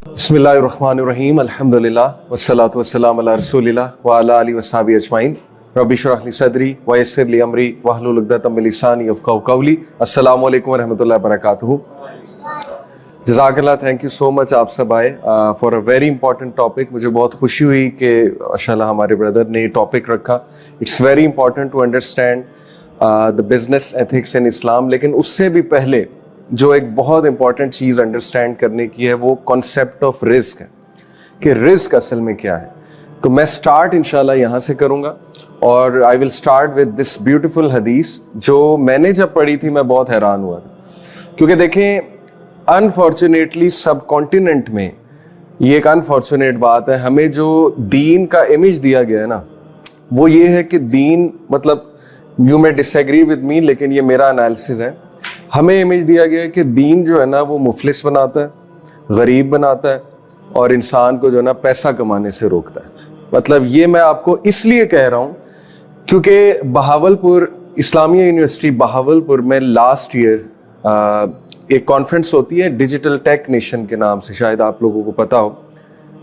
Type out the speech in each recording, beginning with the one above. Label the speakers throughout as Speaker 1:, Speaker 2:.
Speaker 1: बिस्मिल्लाहिर्रहमानिर्रहीम अल्हम्दुलिल्लाह वस्सलातु वस्सलामु अला रसूलिल्लाह व अला आलिहि वस्हबिहि अजमाइन रब्बि इश्रह ली सदरी व यस्सिर ली अमरी वहलुल उक़दतम मिन लिसानी यफ़क़हू क़ौली। अस्सलामु अलैकुम व रहमतुल्लाहि व बरकातुहू। जज़ाकल्लाह, थैंक यू सो मच, आप सब आए for a very important topic. मुझे बहुत खुशी हुई कि माशाल्लाह हमारे ब्रदर ने ये टॉपिक रखा। It's very important to understand the business ethics in Islam. लेकिन उससे भी पहले जो एक बहुत इंपॉर्टेंट चीज़ अंडरस्टैंड करने की है वो कॉन्सेप्ट ऑफ रिस्क है कि रिस्क असल में क्या है। तो मैं स्टार्ट इंशाल्लाह यहाँ से करूँगा और I will start with this beautiful हदीस जो मैंने जब पढ़ी थी मैं बहुत हैरान हुआ था, क्योंकि देखें अनफॉर्चुनेटली सब कॉन्टिनेंट में ये एक अनफॉर्चुनेट बात है, हमें जो दीन का इमेज दिया गया है ना वो ये है कि दीन मतलब you may disagree with me, लेकिन ये मेरा एनालिसिस है। हमें इमेज दिया गया है कि दीन जो है ना वो मुफलिस बनाता है, गरीब बनाता है और इंसान को जो है ना पैसा कमाने से रोकता है। मतलब ये मैं आपको इसलिए कह रहा हूँ क्योंकि बहावलपुर इस्लामिया यूनिवर्सिटी बहावलपुर में लास्ट ईयर एक कॉन्फ्रेंस होती है डिजिटल टेक नेशन के नाम से, शायद आप लोगों को पता हो,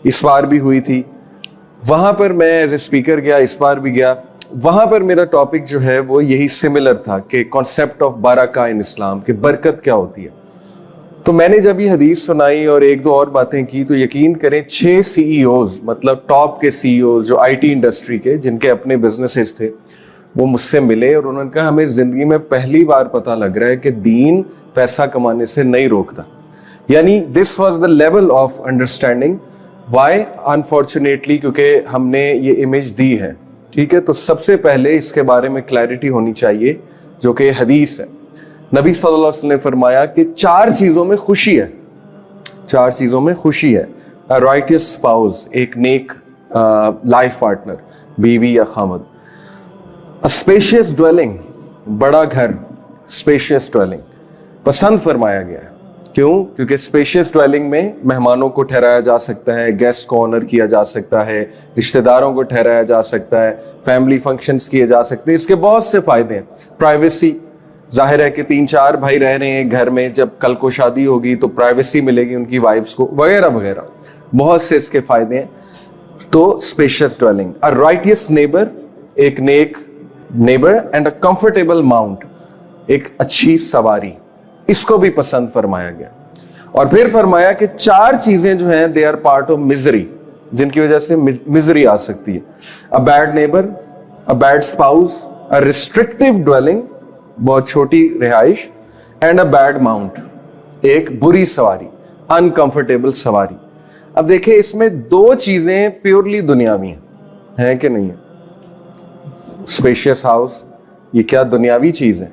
Speaker 1: इस बार भी हुई थी। वहाँ पर मैं एज ए स्पीकर गया, इस बार भी गया। वहाँ पर मेरा टॉपिक जो है वो यही सिमिलर था कि कॉन्सेप्ट ऑफ बरका इन इस्लाम, कि बरकत क्या होती है। तो मैंने जब ये हदीस सुनाई और एक दो और बातें की तो यकीन करें 6 CEOs मतलब टॉप के CEOs जो IT इंडस्ट्री के, जिनके अपने बिजनेसेस थे, वो मुझसे मिले और उन्होंने कहा हमें ज़िंदगी में पहली बार पता लग रहा है कि दीन पैसा कमाने से नहीं रोकता। यानी this was the level of understanding. Why? Unfortunately क्योंकि हमने ये इमेज दी है। ठीक है, तो सबसे पहले इसके बारे में क्लैरिटी होनी चाहिए जो कि हदीस है। नबी सल्लल्लाहु अलैहि वसल्लम ने फरमाया कि 4 चीज़ों में खुशी है, 4 चीज़ों में खुशी है। अ राइटियस स्पाउस, एक नेक लाइफ पार्टनर, बीवी या खामद। अ स्पेशियस ड्वेलिंग, बड़ा घर, स्पेशियस ड्वेलिंग पसंद फरमाया गया है। क्यों? क्योंकि स्पेशियस ड्वेलिंग में मेहमानों को ठहराया जा सकता है, गेस्ट को ऑनर किया जा सकता है, रिश्तेदारों को ठहराया जा सकता है, फैमिली फंक्शंस किए जा सकते हैं। इसके बहुत से फायदे हैं। प्राइवेसी, जाहिर है कि 3-4 भाई रह रहे हैं घर में, जब कल को शादी होगी तो प्राइवेसी मिलेगी उनकी वाइफ्स को, वगैरह वगैरह, बहुत से इसके फायदे हैं। तो spacious dwelling. A righteous neighbour, एक नेक neighbour. And a comfortable mount, एक अच्छी सवारी, इसको भी पसंद फरमाया गया। और फिर फरमाया कि 4 चीजें जो हैं they are part of misery, जिनकी वजह से मिजरी आ सकती है। A bad neighbour, a bad spouse, a restrictive dwelling, बहुत छोटी रिहाइश, एंड अ बैड माउंट, एक बुरी सवारी, अनकंफर्टेबल सवारी। अब देखिए इसमें 2 चीजें प्योरली दुनियावी हैं कि नहीं है? स्पेशियस हाउस, ये क्या दुनियावी चीज है?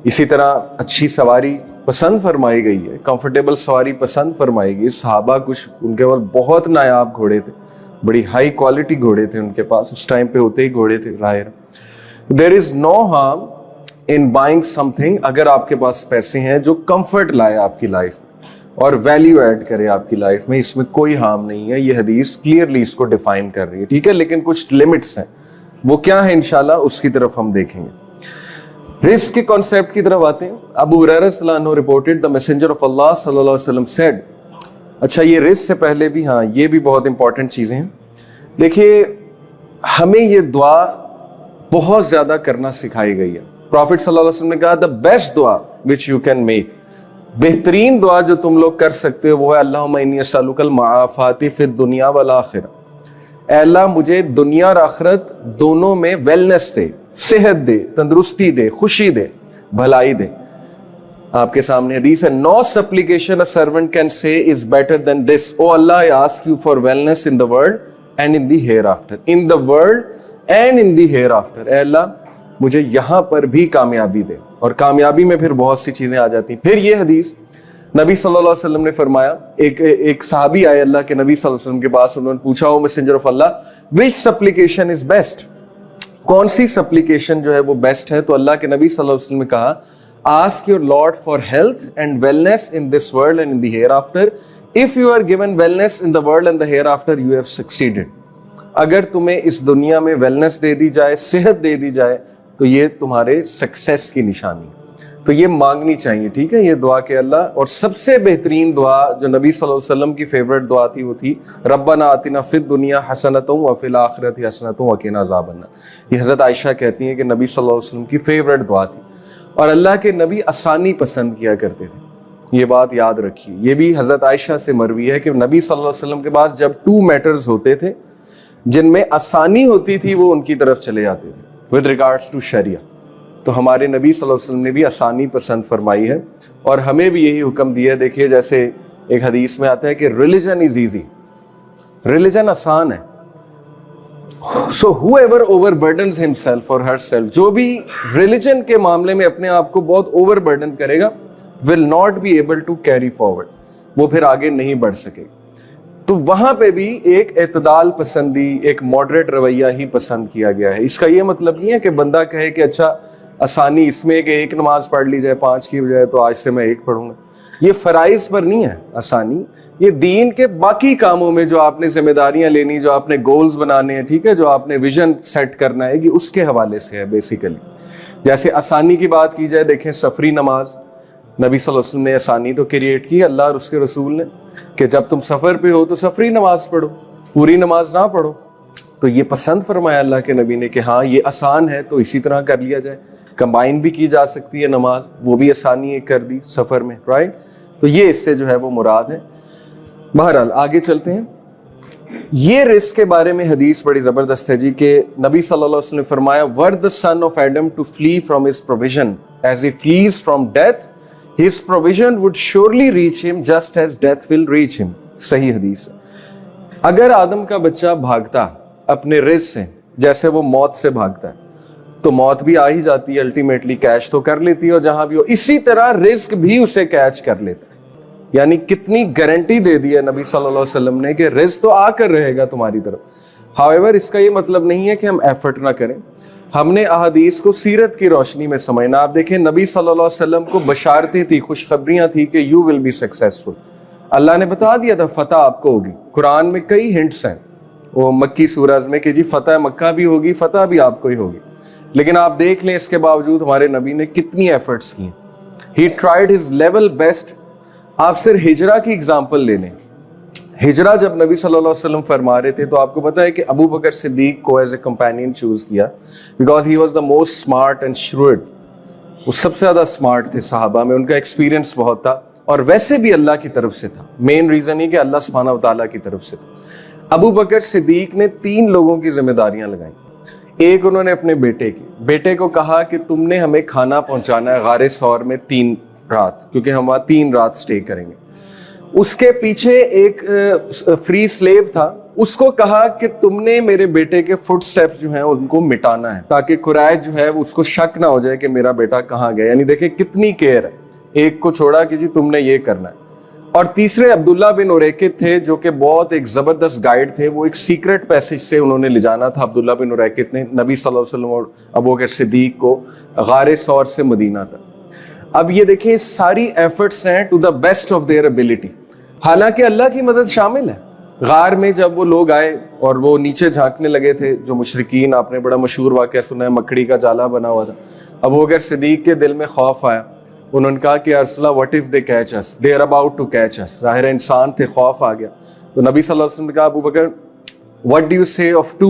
Speaker 1: इसी तरह अच्छी सवारी पसंद फरमाई गई है, कंफर्टेबल सवारी पसंद फरमाई गई। सहाबा कुछ उनके पास बहुत नायाब घोड़े थे, बड़ी हाई क्वालिटी घोड़े थे उनके पास, उस टाइम पे होते ही घोड़े थे जाहिर। There is no harm in buying something, अगर आपके पास पैसे हैं जो कंफर्ट लाए आपकी लाइफ में और वैल्यू ऐड करे आपकी लाइफ में, इसमें कोई हार्म नहीं है। ये हदीस क्लियरली इसको डिफाइन कर रही है। ठीक है, लेकिन कुछ लिमिट्स हैं, वो क्या है इंशाल्लाह उसकी तरफ हम देखेंगे। रिस्क के कॉन्सेप्ट की तरफ आते हैं। अबू हुरैरा रज़ियल्लाहु अन्हु रिपोर्टेड द मैसेंजर ऑफ अल्लाह सल्लल्लाहु अलैहि वसल्लम सेड। अच्छा, ये रिस्क से पहले भी, हाँ, ये भी बहुत इंपॉर्टेंट चीजें हैं। देखिए हमें ये दुआ बहुत ज्यादा करना सिखाई गई है। प्रॉफिट सल्लल्लाहु अलैहि वसल्लम ने कहा द बेस्ट दुआ विच यू कैन मेक, बेहतरीन दुआ जो तुम लोग कर सकते हो वो है अल्लाहुम्मा इन्नी अस्अलुकल मुआफ़ाति फिद दुनिया वल आखिरा। अल्लाह मुझे दुनिया और आखिरत दोनों में वेलनेस दे, सेहत दे, तंदुरुस्ती दे, खुशी दे, भलाई दे। आपके सामने हदीस है, no supplication a servant can say is better than this, O Allah I ask you for wellness in the world and in the hereafter, in the world and in the hereafter. अल्लाह मुझे यहाँ पर भी कामयाबी दे। और कामयाबी में फिर बहुत सी चीजें आ जाती। फिर ये हदीस नबी सल्लल्लाहु अलैहि वसल्लम ने फरमाया, एक सहाबी आए अल्लाह के नबी सल्लल्लाहु अलैहि वसल्लम के पास, उन्होंने पूछा O messenger of Allah which supplication is best, कौन सी सप्लिकेशन जो है वो बेस्ट है? तो अल्लाह के नबी सल्लल्लाहु अलैहि वसल्लम ने कहा ask your lord for health and wellness in this world and in the hereafter. If you are given wellness in the world and the hereafter you have succeeded. अगर तुम्हें इस दुनिया में वेलनेस दे दी जाए, सेहत दे दी जाए, तो ये तुम्हारे सक्सेस की निशानी। تو یہ مانگنی چاہیے, ٹھیک ہے, یہ دعا کہ اللہ, اور سب سے بہترین دعا جو نبی صلی اللہ علیہ وسلم کی فیوریٹ دعا تھی وہ تھی ربنا آتنا فی الدنیا حسنۃ وفی الآخرۃ حسنۃ وقنا عذاب النار. یہ حضرت عائشہ کہتی ہیں کہ نبی صلی اللہ علیہ وسلم کی فیوریٹ دعا تھی, اور اللہ کے نبی آسانی پسند کیا کرتے تھے. یہ بات یاد رکھیے, یہ بھی حضرت عائشہ سے مروی ہے کہ نبی صلی اللہ علیہ وسلم کے پاس جب 2 میٹرز ہوتے تھے جن میں آسانی ہوتی تھی وہ ان کی طرف چلے جاتے تھے ود ریگارڈس ٹو شریعہ. تو ہمارے نبی صلی اللہ علیہ وسلم نے بھی آسانی پسند فرمائی ہے, اور ہمیں بھی یہی حکم دیا ہے. دیکھیے جیسے ایک حدیث میں آتا ہے کہ ریلیجن از ایزی, ریلیجن آسان ہے. سو ہو ایور اوور برڈنز ہمسیلف اور ہر سیلف, جو بھی ریلیجن کے معاملے میں اپنے آپ کو بہت اوور برڈن کرے گا will not be able to carry forward, وہ پھر آگے نہیں بڑھ سکے. تو وہاں پہ بھی ایک اعتدال پسندی, ایک ماڈریٹ رویہ ہی پسند کیا گیا ہے. اس کا یہ مطلب نہیں ہے کہ بندہ کہے کہ اچھا آسانی اس میں کہ 1 نماز پڑھ لی جائے 5 کی بجائے, تو آج سے میں 1 پڑھوں گا. یہ فرائض پر نہیں ہے آسانی, یہ دین کے باقی کاموں میں جو آپ نے ذمہ داریاں لینی, جو آپ نے گولز بنانے ہیں, ٹھیک ہے, جو آپ نے ویژن سیٹ کرنا ہے, یہ اس کے حوالے سے ہے بیسیکلی. جیسے آسانی کی بات کی جائے, دیکھیں سفری نماز, نبی صلی اللہ علیہ وسلم نے آسانی تو کریٹ کی اللہ اور اس کے رسول نے کہ جب تم سفر پہ ہو تو سفری نماز پڑھو, پوری نماز نہ پڑھو. تو یہ پسند فرمایا اللہ کے نبی نے کہ ہاں یہ آسان ہے تو اسی طرح کر لیا جائے, کمبائن بھی کی جا سکتی ہے نماز, وہ بھی آسانی ایک کر دی سفر میں, رائٹ. تو یہ اس سے جو ہے وہ مراد ہے. بہرحال آگے چلتے ہیں. یہ رزق کے بارے میں حدیث بڑی زبردست ہے جی, کہ نبی صلی اللہ علیہ وسلم نے فرمایا were the son of Adam to flee from his provision as he flees from death, his provision would surely reach him just as death will reach him. صحیح حدیث ہے. اگر آدم کا بچہ بھاگتا اپنے رزق سے جیسے وہ موت سے بھاگتا ہے, تو موت بھی آ ہی جاتی ہے, الٹیمیٹلی کیچ تو کر لیتی ہے, اور جہاں بھی ہو اسی طرح رزق بھی اسے کیچ کر لیتا ہے. یعنی کتنی گارنٹی دے دی ہے نبی صلی اللہ علیہ وسلم نے کہ رزق تو آ کر رہے گا تمہاری طرف. ہاؤیور اس کا یہ مطلب نہیں ہے کہ ہم ایفرٹ نہ کریں, ہم نے احادیث کو سیرت کی روشنی میں سمجھنا. آپ دیکھیں نبی صلی اللہ علیہ وسلم کو بشارتیں تھی, خوشخبریاں تھی کہ یو ول بی سکسیسفل. اللہ نے بتا دیا تھا فتح آپ کو ہوگی. قرآن میں کئی ہنٹس ہیں وہ مکی سورز میں کہ جی فتح مکہ بھی ہوگی, فتح بھی آپ کو ہی ہوگی. لیکن آپ دیکھ لیں اس کے باوجود ہمارے نبی نے کتنی ایفرٹس کی. ہی ٹرائیڈ ہز لیول بیسٹ. آپ صرف ہجرہ کی اگزامپل لے لیں. ہجرہ جب نبی صلی اللہ علیہ وسلم فرما رہے تھے تو آپ کو پتا ہے کہ ابو بکر صدیق کو ایز اے کمپینین چوز کیا because he was the most smart and shrewd. وہ سب سے زیادہ اسمارٹ تھے صحابہ میں, ان کا ایکسپیرینس بہت تھا, اور ویسے بھی اللہ کی طرف سے تھا. مین ریزن یہ کہ اللہ سبحانہ و تعالیٰ کی طرف سے تھا. ابو بکر صدیق نے 3 لوگوں کی ذمہ داریاں لگائیں. ایک انہوں نے اپنے بیٹے کو کہا کہ تم نے ہمیں کھانا پہنچانا ہے غار ثور میں 3 رات, کیونکہ ہم وہاں 3 رات سٹے کریں گے. اس کے پیچھے ایک فری سلیو تھا, اس کو کہا کہ تم نے میرے بیٹے کے فٹ سٹیپس جو ہیں ان کو مٹانا ہے تاکہ قریش جو ہے اس کو شک نہ ہو جائے کہ میرا بیٹا کہاں گیا. یعنی دیکھیں کتنی کیئر ہے. ایک کو چھوڑا کہ جی تم نے یہ کرنا ہے. اور تیسرے عبداللہ بن اریکت تھے جو کہ بہت ایک زبردست گائیڈ تھے. وہ ایک سیکرٹ پیسج سے انہوں نے لے جانا تھا. عبداللہ بن اریکت نے نبی صلی اللہ علیہ وسلم اور ابو بکر صدیق کو غار ثور سے مدینہ تک. اب یہ دیکھیں ساری ایفرٹس ہیں to the best of their ability. حالانکہ اللہ کی مدد شامل ہے. غار میں جب وہ لوگ آئے اور وہ نیچے جھانکنے لگے تھے جو مشرکین, آپ نے بڑا مشہور واقعہ سنا ہے, مکڑی کا جالا بنا ہوا تھا. ابو بکر صدیق کے دل میں خوف آیا. انہوں نے کہا کہ یا رسول اللہ what if they catch us, they are about to catch us. ظاہر انسان تھے, خوف آ گیا. تو نبی صلی اللہ علیہ وسلم نے کہا ابو بکر what do you say of 2